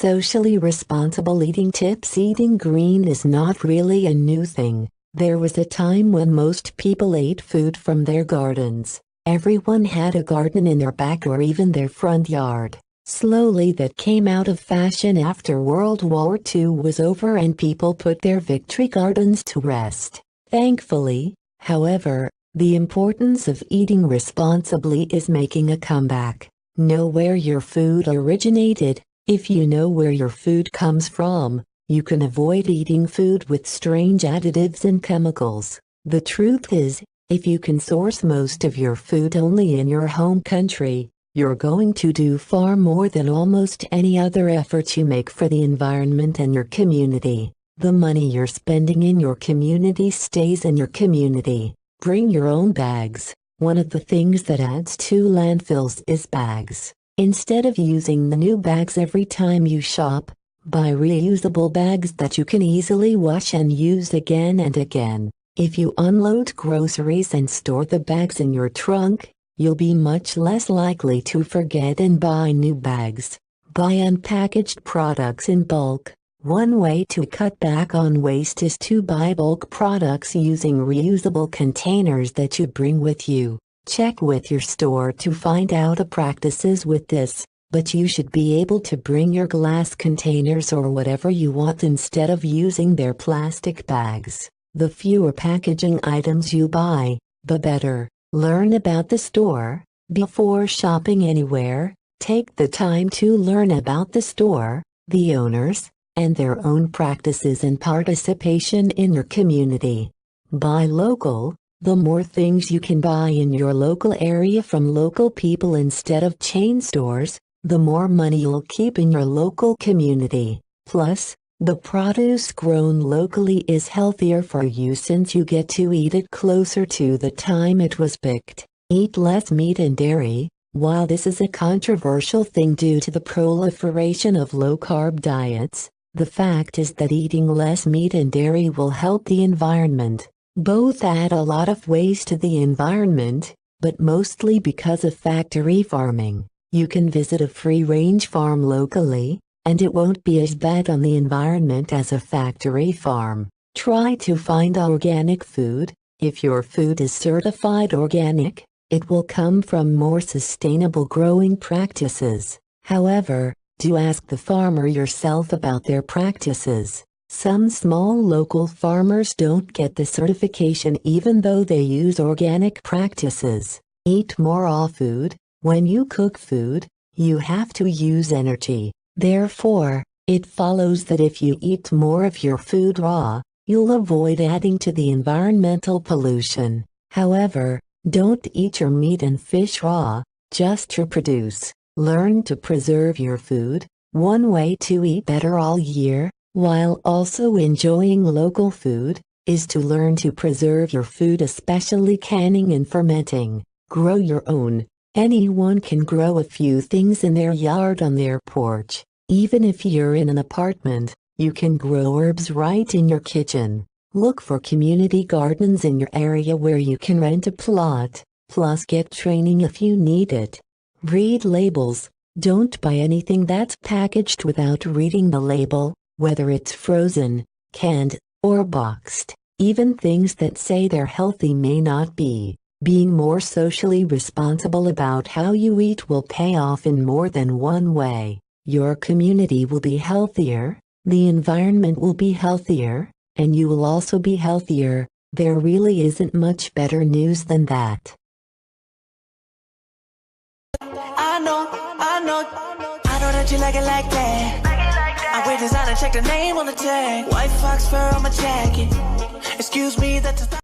Socially responsible eating tips. Eating green is not really a new thing. There was a time when most people ate food from their gardens. Everyone had a garden in their back or even their front yard. Slowly that came out of fashion after World War II was over and people put their victory gardens to rest. Thankfully, however, the importance of eating responsibly is making a comeback. Know where your food originated. If you know where your food comes from, you can avoid eating food with strange additives and chemicals. The truth is, if you can source most of your food only in your home country, you're going to do far more than almost any other effort you make for the environment and your community. The money you're spending in your community stays in your community. Bring your own bags. One of the things that adds to landfills is bags. Instead of using the new bags every time you shop, buy reusable bags that you can easily wash and use again and again. If you unload groceries and store the bags in your trunk, you'll be much less likely to forget and buy new bags. Buy unpackaged products in bulk. One way to cut back on waste is to buy bulk products using reusable containers that you bring with you. Check with your store to find out the practices with this, but you should be able to bring your glass containers or whatever you want instead of using their plastic bags. The fewer packaging items you buy, the better. Learn about the store. Before shopping anywhere, take the time to learn about the store, the owners, and their own practices and participation in your community. Buy local. The more things you can buy in your local area from local people instead of chain stores, the more money you'll keep in your local community. Plus, the produce grown locally is healthier for you since you get to eat it closer to the time it was picked. Eat less meat and dairy. While this is a controversial thing due to the proliferation of low-carb diets, the fact is that eating less meat and dairy will help the environment. Both add a lot of waste to the environment, but mostly because of factory farming. You can visit a free-range farm locally, and it won't be as bad on the environment as a factory farm. Try to find organic food. If your food is certified organic, it will come from more sustainable growing practices. However, do ask the farmer yourself about their practices. Some small local farmers don't get the certification even though they use organic practices. Eat more raw food. When you cook food, you have to use energy. Therefore, it follows that if you eat more of your food raw, you'll avoid adding to the environmental pollution. However, don't eat your meat and fish raw, just to produce. Learn to preserve your food. One way to eat better all year, while also enjoying local food, is to learn to preserve your food, especially canning and fermenting. Grow your own. Anyone can grow a few things in their yard on their porch. Even if you're in an apartment, you can grow herbs right in your kitchen. Look for community gardens in your area where you can rent a plot, plus get training if you need it. Read labels. Don't buy anything that's packaged without reading the label, whether it's frozen, canned, or boxed. Even things that say they're healthy may not be. Being more socially responsible about how you eat will pay off in more than one way. Your community will be healthier, the environment will be healthier, and you will also be healthier. There really isn't much better news than that. I know that you like it like that. I wear designer, check the name on the tag. White fox fur on my jacket. Excuse me, that's a